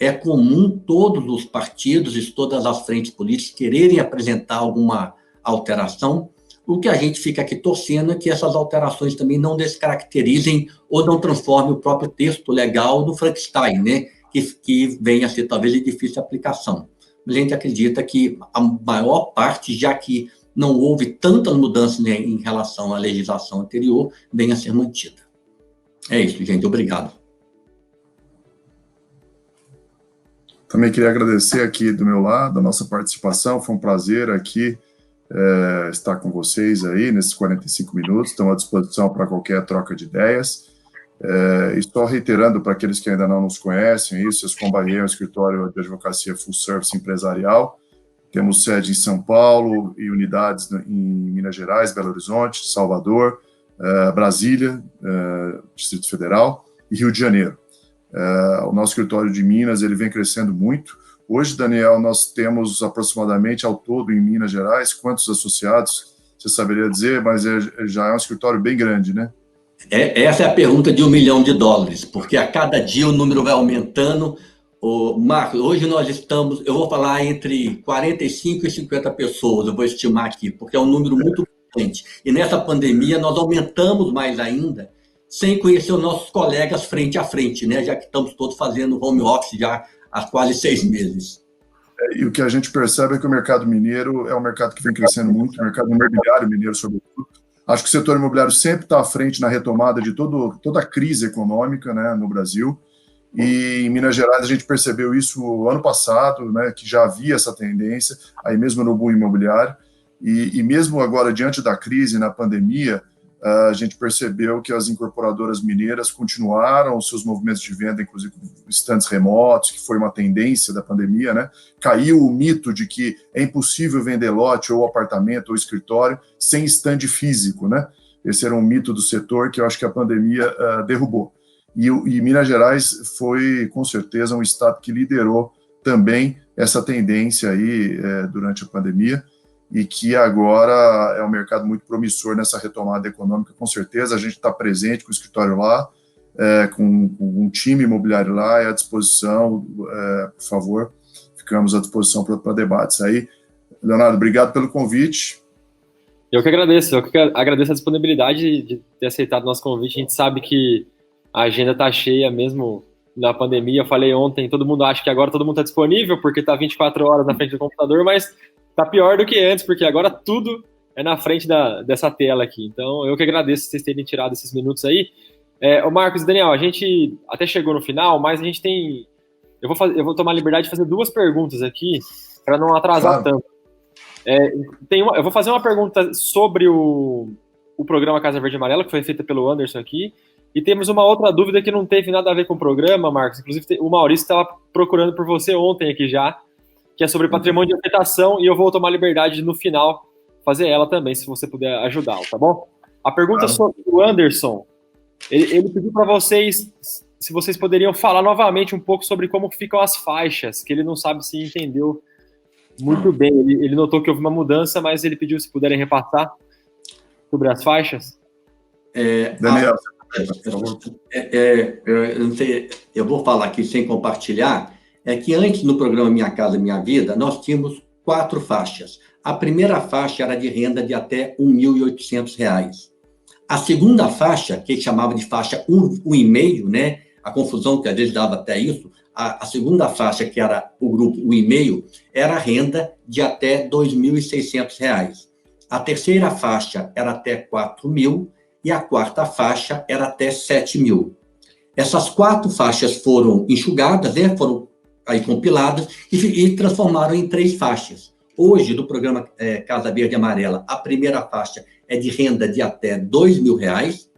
Speaker 3: é comum todos os partidos e todas as frentes políticas quererem apresentar alguma alteração. O que a gente fica aqui torcendo é que essas alterações também não descaracterizem ou não transformem o próprio texto legal do Frankenstein, né? Que venha a ser talvez de difícil aplicação. A gente acredita que a maior parte, já que não houve tantas mudanças, né, em relação à legislação anterior, venha a ser mantida. É isso, gente. Obrigado.
Speaker 2: Também queria agradecer aqui do meu lado a nossa participação, foi um prazer aqui estar com vocês aí nesses 45 minutos, estão à disposição para qualquer troca de ideias. E só reiterando para aqueles que ainda não nos conhecem, o Sescom Barrier é um escritório de advocacia full service empresarial, temos sede em São Paulo e unidades em Minas Gerais, Belo Horizonte, Salvador, Brasília, Distrito Federal e Rio de Janeiro. O nosso escritório de Minas ele vem crescendo muito. Hoje, Daniel, nós temos aproximadamente ao todo em Minas Gerais, quantos associados? Você saberia dizer, mas já é um escritório bem grande, né?
Speaker 3: Essa é a pergunta de $1 milhão, porque a cada dia o número vai aumentando. Marcos, hoje nós estamos, eu vou falar entre 45 e 50 pessoas, eu vou estimar aqui, porque é um número muito grande. E nessa pandemia nós aumentamos mais ainda, sem conhecer os nossos colegas frente a frente, né? Já que estamos todos fazendo home office já há quase 6 meses.
Speaker 2: E o que a gente percebe é que o mercado mineiro é um mercado que vem crescendo muito, o mercado imobiliário mineiro, sobretudo. Acho que o setor imobiliário sempre está à frente na retomada de toda a crise econômica, né, no Brasil. E em Minas Gerais a gente percebeu isso ano passado, né, que já havia essa tendência, aí mesmo no boom imobiliário. E mesmo agora, diante da crise, na pandemia, a gente percebeu que as incorporadoras mineiras continuaram os seus movimentos de venda, inclusive estandes remotos, que foi uma tendência da pandemia, né? Caiu o mito de que é impossível vender lote ou apartamento ou escritório sem estande físico, né? Esse era um mito do setor que eu acho que a pandemia derrubou. E Minas Gerais foi, com certeza, um estado que liderou também essa tendência aí durante a pandemia, e que agora é um mercado muito promissor nessa retomada econômica, com certeza. A gente está presente com o escritório lá, com um time imobiliário lá, à disposição, por favor, ficamos à disposição para debates aí. Leonardo, obrigado pelo convite.
Speaker 1: Eu que agradeço a disponibilidade de ter aceitado o nosso convite. A gente sabe que a agenda está cheia mesmo na pandemia. Eu falei ontem, todo mundo acha que agora todo mundo está disponível porque está 24 horas na frente do computador, mas está pior do que antes, porque agora tudo é na frente dessa tela aqui. Então, eu que agradeço vocês terem tirado esses minutos aí. Ô Marcos e Daniel, a gente até chegou no final, mas a gente tem... Eu vou tomar a liberdade de fazer 2 perguntas aqui, para não atrasar tanto. Eu vou fazer uma pergunta sobre o programa Casa Verde e Amarela, que foi feita pelo Anderson aqui, e temos uma outra dúvida que não teve nada a ver com o programa, Marcos. Inclusive, o Maurício estava procurando por você ontem aqui já, que é sobre patrimônio de afetação, e eu vou tomar a liberdade de, no final, fazer ela também, se você puder ajudá-lo, tá bom? A pergunta sobre o Anderson, ele pediu para vocês, se vocês poderiam falar novamente um pouco sobre como ficam as faixas, que ele não sabe se entendeu muito bem. Ele notou que houve uma mudança, mas ele pediu se puderem repassar sobre as faixas.
Speaker 2: Daniel.
Speaker 3: Eu vou falar aqui sem compartilhar, é que antes no programa Minha Casa Minha Vida, nós tínhamos 4 faixas. A primeira faixa era de renda de até R$ 1.800. A segunda faixa, que chamava de faixa 1,5, né? A confusão que às vezes dava até isso, a segunda faixa, que era o grupo 1,5, era a renda de até R$ 2.600. A terceira faixa era até 4.000 e a quarta faixa era até 7.000. Essas 4 faixas foram enxugadas, né? Foram aí compiladas e transformaram em 3 faixas. Hoje, do programa Casa Verde e Amarela, a primeira faixa é de renda de até R$ 2.000.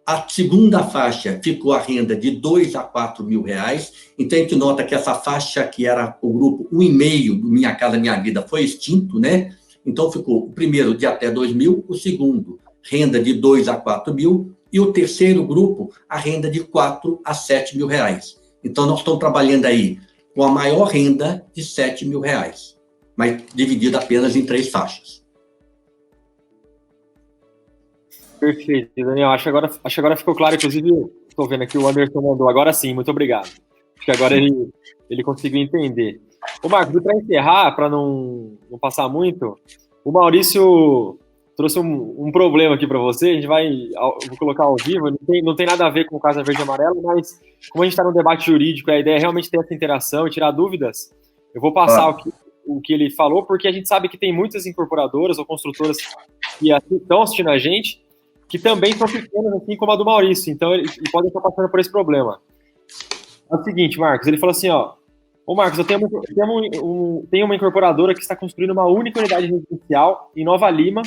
Speaker 3: A segunda faixa ficou a renda de R$ 2.000 a R$ 4.000. Então, a gente nota que essa faixa, que era o grupo 1,5 do Minha Casa Minha Vida, foi extinto, né? Então, ficou o primeiro de até R$ 2.000, o segundo, renda de R$ 2.000 a R$ 4.000, e o terceiro grupo, a renda de R$ 4.000 a R$ 7.000. Então, nós estamos trabalhando aí com a maior renda de R$ 7.000, mas dividida apenas em 3 faixas.
Speaker 1: Perfeito, Daniel. Acho que agora ficou claro. Inclusive, estou vendo aqui o Anderson mandou. Agora sim, muito obrigado. Acho que agora ele conseguiu entender. Ô, Marcos, para encerrar, para não passar muito, o Maurício trouxe um problema aqui para você. Vou colocar ao vivo. Não tem nada a ver com o Casa Verde e Amarelo, mas como a gente está no debate jurídico, a ideia é realmente ter essa interação e tirar dúvidas. Eu vou passar o que ele falou, porque a gente sabe que tem muitas incorporadoras ou construtoras que estão assistindo a gente, que também são pequenas, assim como a do Maurício, então eles podem estar passando por esse problema. É o seguinte, Marcos, ele falou assim, ô Marcos, eu tenho uma incorporadora que está construindo uma única unidade residencial em Nova Lima,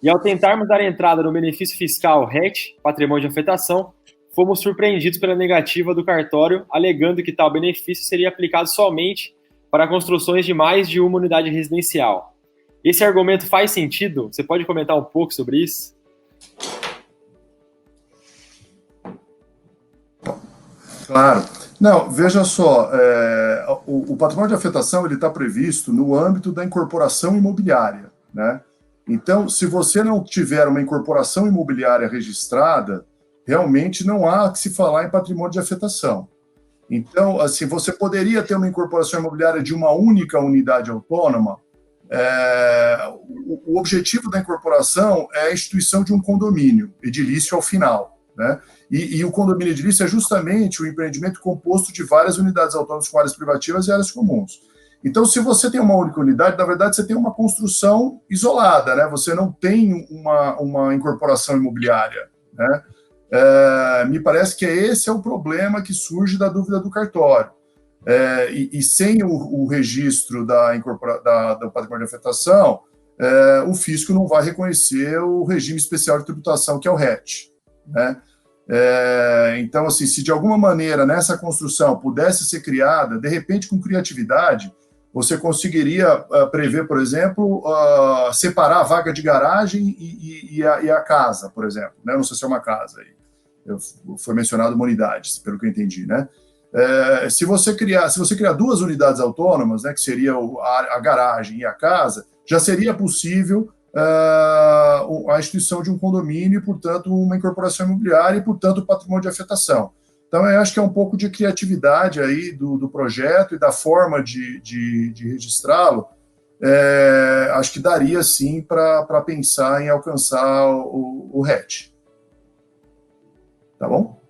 Speaker 1: e ao tentarmos dar entrada no benefício fiscal RET, patrimônio de afetação, fomos surpreendidos pela negativa do cartório, alegando que tal benefício seria aplicado somente para construções de mais de uma unidade residencial. Esse argumento faz sentido? Você pode comentar um pouco sobre isso?
Speaker 2: Claro. Não, veja só, o patrimônio de afetação ele está previsto no âmbito da incorporação imobiliária, né? Então, se você não tiver uma incorporação imobiliária registrada, realmente não há que se falar em patrimônio de afetação. Então, assim, você poderia ter uma incorporação imobiliária de uma única unidade autônoma. O objetivo da incorporação é a instituição de um condomínio edilício ao final, né? E o condomínio edilício é justamente o empreendimento composto de várias unidades autônomas com áreas privativas e áreas comuns. Então, se você tem uma única unidade, na verdade, você tem uma construção isolada, né? Você não tem uma incorporação imobiliária, né? Me parece que esse é o problema que surge da dúvida do cartório. E sem o registro do patrimônio de afetação, o fisco não vai reconhecer o regime especial de tributação, que é o RET, né? Então, assim, se de alguma maneira nessa construção pudesse ser criada, de repente com criatividade, você conseguiria prever, por exemplo, separar a vaga de garagem e a casa, por exemplo, né? Não sei se é uma casa aí. Foi mencionado uma unidade, pelo que eu entendi, né? Se você criar 2 unidades autônomas, né, que seria a garagem e a casa, já seria possível a instituição de um condomínio e, portanto, uma incorporação imobiliária e, portanto, o patrimônio de afetação. Então, eu acho que é um pouco de criatividade aí do projeto e da forma de registrá-lo. Acho que daria, sim, para pensar em alcançar o hatch. Tá bom?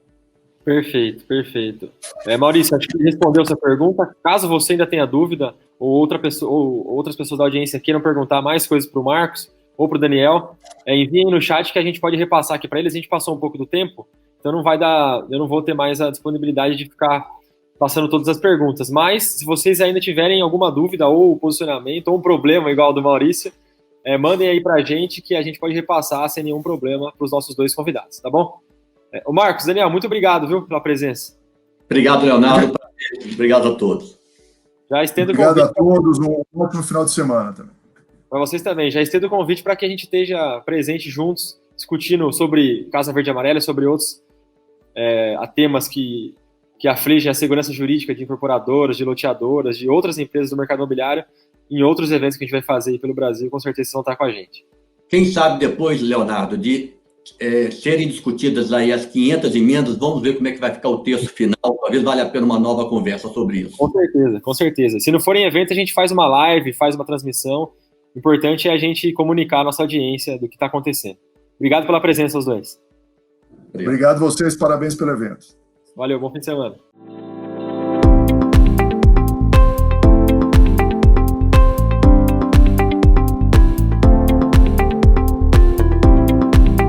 Speaker 1: Perfeito, perfeito. Maurício, acho que ele respondeu essa pergunta. Caso você ainda tenha dúvida, ou outras pessoas da audiência queiram perguntar mais coisas para o Marcos ou para o Daniel, enviem no chat que a gente pode repassar aqui para eles. A gente passou um pouco do tempo, então eu não vou ter mais a disponibilidade de ficar passando todas as perguntas. Mas, se vocês ainda tiverem alguma dúvida, ou posicionamento, ou um problema igual ao do Maurício, mandem aí para a gente que a gente pode repassar sem nenhum problema para os nossos dois convidados, tá bom? O Marcos, Daniel, muito obrigado, viu, pela presença.
Speaker 3: Obrigado, Leonardo. Obrigado a todos.
Speaker 2: Obrigado a todos. Um ótimo final de semana também.
Speaker 1: Para vocês também. Já estendo o convite para que a gente esteja presente juntos, discutindo sobre Casa Verde e Amarela, sobre outros temas que afligem a segurança jurídica de incorporadoras, de loteadoras, de outras empresas do mercado imobiliário, em outros eventos que a gente vai fazer aí pelo Brasil. Com certeza vocês vão estar com a gente.
Speaker 3: Quem sabe depois, Leonardo, de serem discutidas aí as 500 emendas, vamos ver como é que vai ficar o texto final, talvez valha a pena uma nova conversa sobre isso.
Speaker 1: Com certeza, com certeza. Se não for em evento, a gente faz uma live, faz uma transmissão. O importante é a gente comunicar a nossa audiência do que está acontecendo. Obrigado pela presença, os dois.
Speaker 2: Obrigado a vocês, parabéns pelo evento.
Speaker 1: Valeu, bom fim de semana.